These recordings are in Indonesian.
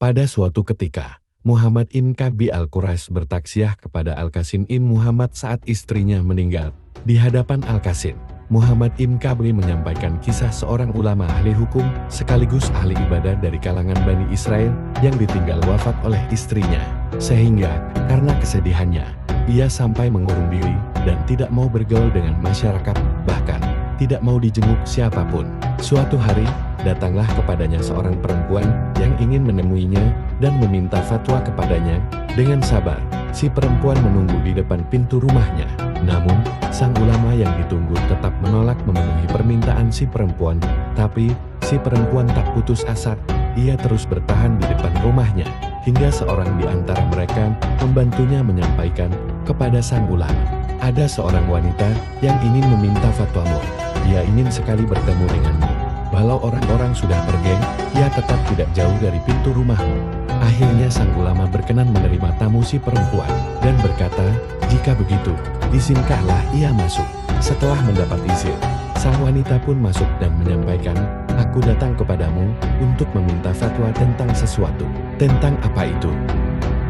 Pada suatu ketika, Muhammad bin Ka'b Al-Quraisy bertaksiah kepada Al-Qasim bin Muhammad saat istrinya meninggal. Di hadapan Al-Qasim, Muhammad bin Ka'b menyampaikan kisah seorang ulama ahli hukum sekaligus ahli ibadah dari kalangan Bani Israel yang ditinggal wafat oleh istrinya. Sehingga, karena kesedihannya, ia sampai mengurung diri dan tidak mau bergaul dengan masyarakat, bahkan tidak mau dijenguk siapapun. Suatu hari, datanglah kepadanya seorang perempuan yang ingin menemuinya dan meminta fatwa kepadanya. Dengan sabar, si perempuan menunggu di depan pintu rumahnya. Namun, sang ulama yang ditunggu tetap menolak memenuhi permintaan si perempuan. Tapi, si perempuan tak putus asa. Ia terus bertahan di depan rumahnya, hingga seorang di antara mereka membantunya menyampaikan kepada sang ulama. Ada seorang wanita yang ingin meminta fatwamu. Dia ingin sekali bertemu denganmu. Walau orang-orang sudah pergi, ia tetap tidak jauh dari pintu rumahmu. Akhirnya sang ulama berkenan menerima tamu si perempuan dan berkata, "Jika begitu, izinkahlah ia masuk." Setelah mendapat izin, sang wanita pun masuk dan menyampaikan, "Aku datang kepadamu untuk meminta fatwa tentang sesuatu." "Tentang apa itu?"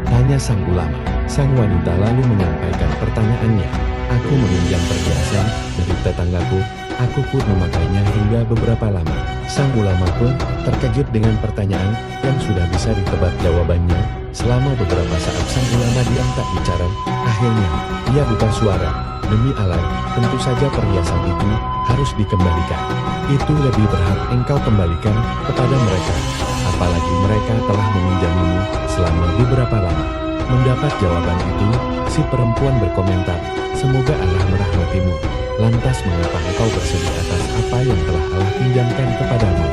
tanya sang ulama. Sang wanita lalu menyampaikan pertanyaannya. "Aku meminjam perhiasan dari tetanggaku. Aku pun memakainya hingga beberapa lama." Sang ulama pun terkejut dengan pertanyaan yang sudah bisa ditebak jawabannya. Selama beberapa saat sang ulama diam tak bicara. Akhirnya, ia buka suara. "Demi Allah, tentu saja perhiasan itu harus dikembalikan. Itu lebih berhak engkau kembalikan kepada mereka. Apalagi mereka telah meminjamimu selama beberapa lama." Mendapat jawaban itu, si perempuan berkomentar, "Semoga Allah merahmatimu. Lantas mengapa engkau bersedih atas apa yang telah Allah pinjamkan kepadamu?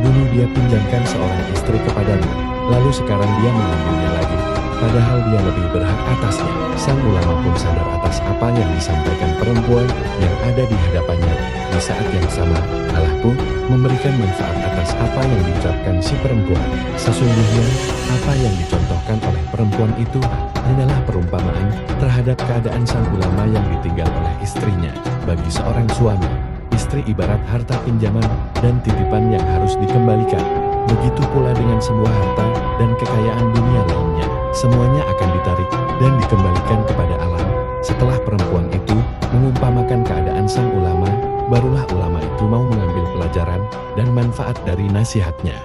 Dulu dia pinjamkan seorang istri kepadamu, lalu sekarang dia mengambilnya lagi, padahal dia lebih berhak atasnya." Sang ulama pun sadar atas apa yang disampaikan perempuan yang ada di hadapannya. Di saat yang sama, Allah pun memberikan manfaat atas apa yang diucapkan si perempuan. Sesungguhnya, apa yang dicontohkan oleh perempuan itu hanyalah perumpamaan terhadap keadaan sang ulama yang ditinggal oleh istrinya. Bagi seorang suami, istri ibarat harta pinjaman dan titipan yang harus dikembalikan. Begitu pula dengan semua harta dan kekayaan dunia lainnya. Semuanya akan ditarik dan dikembalikan kepada Allah. Setelah perempuan itu mengumpamakan keadaan sang ulama, barulah ulama itu mau mengambil pelajaran dan manfaat dari nasihatnya.